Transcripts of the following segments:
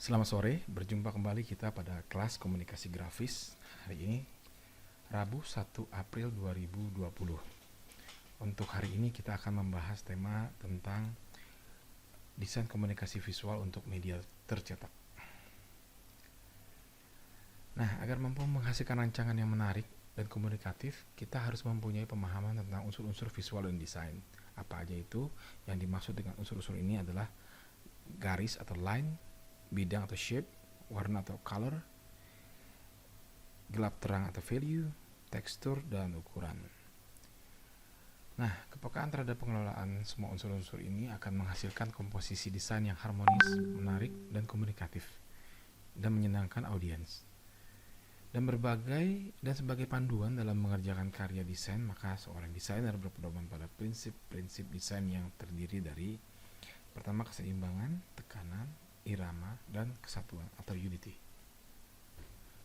Selamat sore, berjumpa kembali kita pada kelas komunikasi grafis. Hari ini Rabu 1 April 2020. Untuk hari ini kita akan membahas tema tentang desain komunikasi visual untuk media tercetak. Nah, agar mampu menghasilkan rancangan yang menarik dan komunikatif, kita harus mempunyai pemahaman tentang unsur-unsur visual dan desain. Apa aja itu? Yang dimaksud dengan unsur-unsur ini adalah garis atau line, bidang atau shape, warna atau color, gelap terang atau value, tekstur, dan ukuran. Nah, kepekaan terhadap pengelolaan semua unsur-unsur ini akan menghasilkan komposisi desain yang harmonis, menarik, dan komunikatif, dan menyenangkan audiens. Dan sebagai panduan dalam mengerjakan karya desain, maka seorang desainer berpedoman pada prinsip-prinsip desain yang terdiri dari pertama, keseimbangan, tekanan, irama, dan kesatuan atau unity.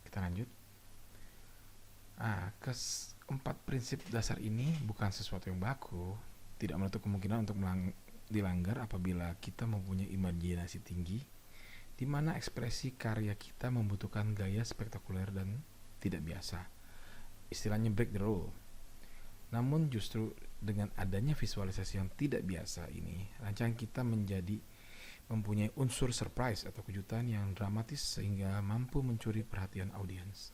Kita lanjut. Keempat prinsip dasar ini bukan sesuatu yang baku, tidak menutup kemungkinan untuk dilanggar apabila kita mempunyai imajinasi tinggi, di mana ekspresi karya kita membutuhkan gaya spektakuler dan tidak biasa. Istilahnya break the rule. Namun justru dengan adanya visualisasi yang tidak biasa ini, rancangan kita mempunyai unsur surprise atau kejutan yang dramatis sehingga mampu mencuri perhatian audiens.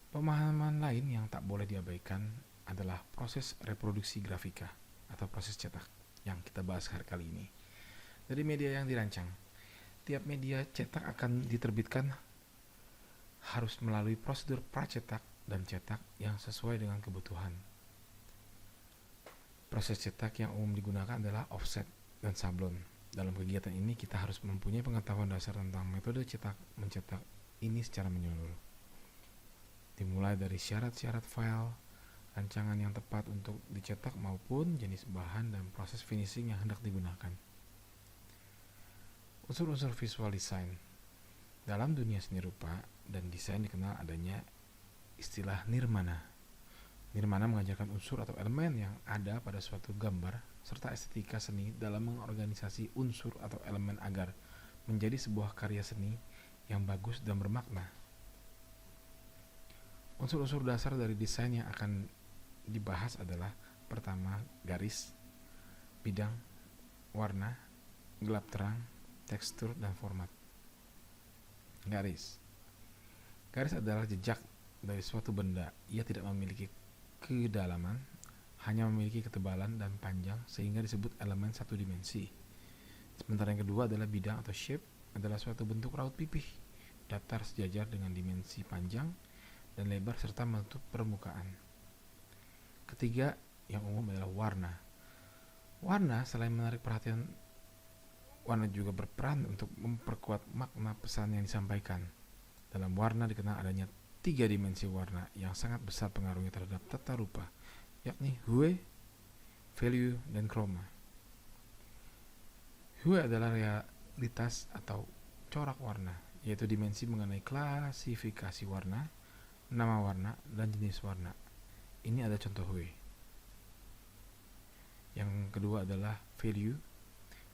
Pemahaman lain yang tak boleh diabaikan adalah proses reproduksi grafika atau proses cetak yang kita bahas hari kali ini. Dari media yang dirancang, tiap media cetak akan diterbitkan harus melalui prosedur pracetak dan cetak yang sesuai dengan kebutuhan. Proses cetak yang umum digunakan adalah offset dan sablon. Dalam kegiatan ini kita harus mempunyai pengetahuan dasar tentang metode mencetak ini secara menyeluruh. Dimulai dari syarat-syarat file, rancangan yang tepat untuk dicetak maupun jenis bahan dan proses finishing yang hendak digunakan. Unsur-unsur visual design. Dalam dunia seni rupa dan desain dikenal adanya istilah nirmana. Nirmana mengajarkan unsur atau elemen yang ada pada suatu gambar serta estetika seni dalam mengorganisasi unsur atau elemen agar menjadi sebuah karya seni yang bagus dan bermakna. Unsur-unsur dasar dari desain yang akan dibahas adalah pertama, garis, bidang, warna, gelap terang, tekstur, dan format. Garis adalah jejak dari suatu benda. Ia tidak memiliki kedalaman, hanya memiliki ketebalan dan panjang sehingga disebut elemen satu dimensi. Sementara yang kedua adalah bidang atau shape, adalah suatu bentuk raut pipih, datar sejajar dengan dimensi panjang dan lebar serta menutup permukaan. Ketiga, yang umum adalah warna. Warna selain menarik perhatian, warna juga berperan untuk memperkuat makna pesan yang disampaikan. Dalam warna dikenal adanya 3 dimensi warna yang sangat besar pengaruhnya terhadap tata rupa, yakni hue, value, dan chroma. Hue adalah realitas atau corak warna, yaitu dimensi mengenai klasifikasi warna, nama warna, dan jenis warna. Ini ada contoh hue. Yang kedua adalah value.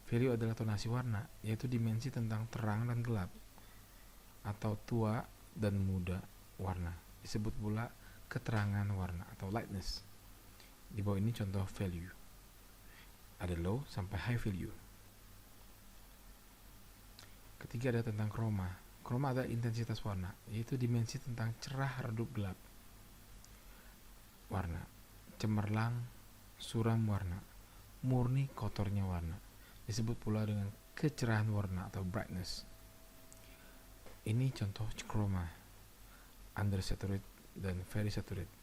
Value adalah tonasi warna, yaitu dimensi tentang terang dan gelap, atau tua dan muda warna. Disebut pula keterangan warna atau lightness. Di bawah ini contoh value. Ada low sampai high value. Ketiga ada tentang chroma. Chroma adalah intensitas warna, yaitu dimensi tentang cerah redup gelap warna, cemerlang, suram warna, murni kotornya warna. Disebut pula dengan kecerahan warna atau brightness. Ini contoh chroma, undersaturate dan very saturate.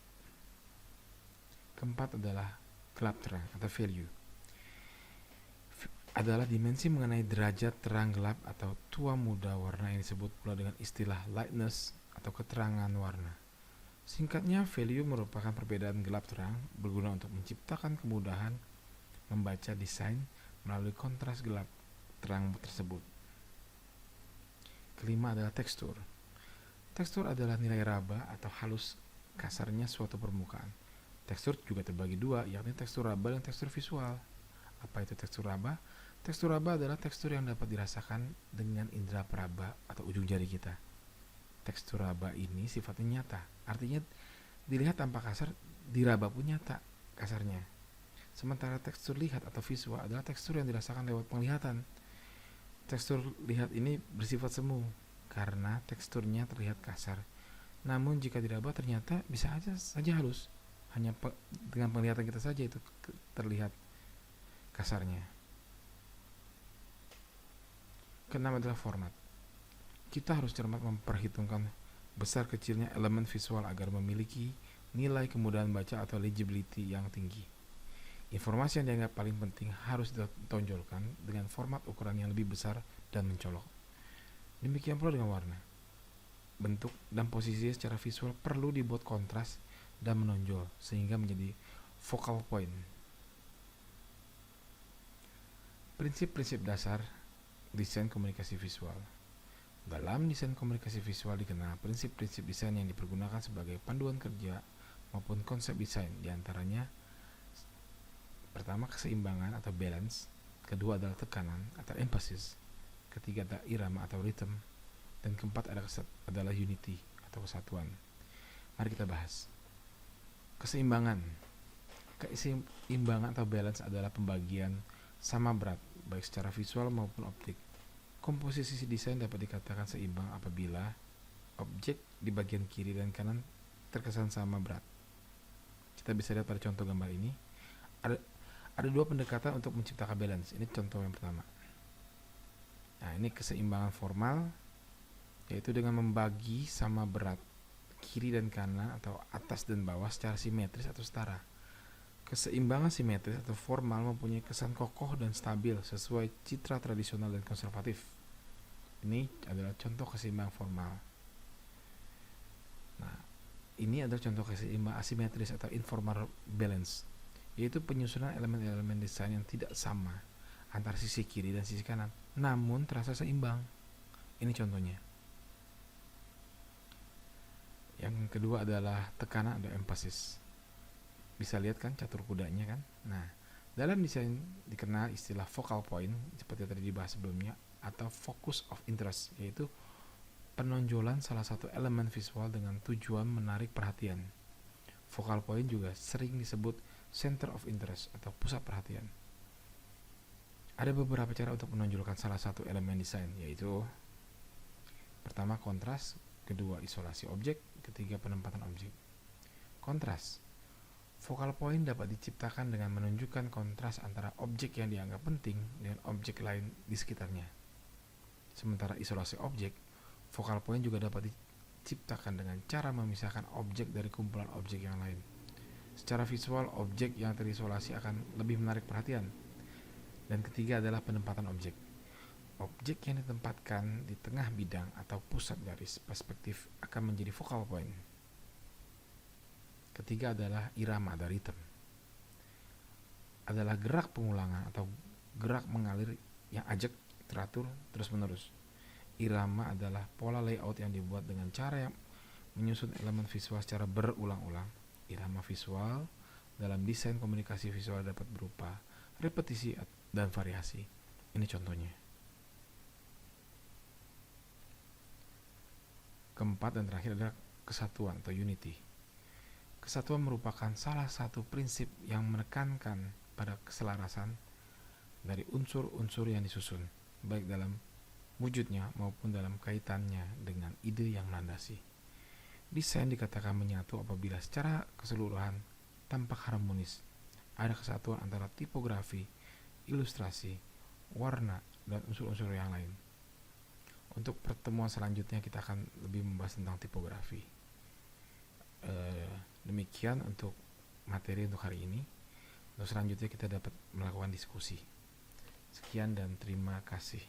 Keempat adalah gelap terang atau value. Adalah dimensi mengenai derajat terang gelap atau tua muda warna yang disebut pula dengan istilah lightness atau keterangan warna. Singkatnya, value merupakan perbedaan gelap terang berguna untuk menciptakan kemudahan membaca desain melalui kontras gelap terang tersebut. Kelima adalah tekstur. Tekstur adalah nilai raba atau halus kasarnya suatu permukaan. Tekstur juga terbagi dua, yakni tekstur raba dan tekstur visual. Apa itu tekstur raba? Tekstur raba adalah tekstur yang dapat dirasakan dengan indera peraba atau ujung jari kita. Tekstur raba ini sifatnya nyata, artinya dilihat tanpa kasar, diraba pun nyata kasarnya. Sementara tekstur lihat atau visual adalah tekstur yang dirasakan lewat penglihatan. Tekstur lihat ini bersifat semu karena teksturnya terlihat kasar. Namun jika diraba ternyata bisa saja halus. Hanya dengan penglihatan kita saja itu terlihat kasarnya. Keenam adalah format. Kita harus cermat memperhitungkan besar kecilnya elemen visual agar memiliki nilai kemudahan baca atau legibility yang tinggi. Informasi yang dianggap paling penting harus ditonjolkan dengan format ukuran yang lebih besar dan mencolok. Demikian pula dengan warna. Bentuk dan posisi secara visual perlu dibuat kontras dan menonjol sehingga menjadi focal point. Prinsip-prinsip dasar desain komunikasi visual. Dalam desain komunikasi visual dikenal prinsip-prinsip desain yang dipergunakan sebagai panduan kerja maupun konsep desain, diantaranya pertama keseimbangan atau balance, kedua adalah tekanan atau emphasis, ketiga adalah irama atau rhythm, dan keempat adalah unity atau kesatuan. Mari kita bahas. Keseimbangan. Keseimbangan atau balance adalah pembagian sama berat baik secara visual maupun optik. Komposisi desain dapat dikatakan seimbang apabila objek di bagian kiri dan kanan terkesan sama berat. Kita bisa lihat pada contoh gambar ini. Ada dua pendekatan untuk menciptakan balance. Ini contoh yang pertama. Nah, ini keseimbangan formal, yaitu dengan membagi sama berat kiri dan kanan atau atas dan bawah secara simetris atau setara. Keseimbangan simetris atau formal mempunyai kesan kokoh dan stabil sesuai citra tradisional dan konservatif. Ini adalah contoh keseimbangan formal. Nah, ini adalah contoh keseimbangan asimetris atau informal balance, yaitu penyusunan elemen-elemen desain yang tidak sama antara sisi kiri dan sisi kanan, namun terasa seimbang. Ini contohnya. Yang kedua adalah tekanan atau emphasis. Bisa lihat kan catur kudanya kan? Nah, dalam desain dikenal istilah focal point seperti tadi dibahas sebelumnya, atau focus of interest, yaitu penonjolan salah satu elemen visual dengan tujuan menarik perhatian. Focal point juga sering disebut center of interest atau pusat perhatian. Ada beberapa cara untuk menonjolkan salah satu elemen desain, yaitu pertama kontras, kedua isolasi objek, ketiga penempatan objek. Kontras. Focal point dapat diciptakan dengan menunjukkan kontras antara objek yang dianggap penting dengan objek lain di sekitarnya. Sementara isolasi objek, focal point juga dapat diciptakan dengan cara memisahkan objek dari kumpulan objek yang lain. Secara visual, objek yang terisolasi akan lebih menarik perhatian. Dan ketiga adalah penempatan objek. Objek yang ditempatkan di tengah bidang atau pusat garis perspektif akan menjadi focal point. Ketiga adalah irama atau rhythm. Adalah gerak pengulangan atau gerak mengalir yang ajak, teratur, terus-menerus. Irama adalah pola layout yang dibuat dengan cara yang menyusun elemen visual secara berulang-ulang. Irama visual dalam desain komunikasi visual dapat berupa repetisi dan variasi. Ini contohnya. Keempat dan terakhir adalah kesatuan atau unity. Kesatuan merupakan salah satu prinsip yang menekankan pada keselarasan dari unsur-unsur yang disusun, baik dalam wujudnya maupun dalam kaitannya dengan ide yang melandasi. Desain dikatakan menyatu apabila secara keseluruhan tampak harmonis. Ada kesatuan antara tipografi, ilustrasi, warna, dan unsur-unsur yang lain. Untuk pertemuan selanjutnya kita akan lebih membahas tentang tipografi. Demikian untuk materi untuk hari ini. Untuk selanjutnya kita dapat melakukan diskusi. Sekian dan terima kasih.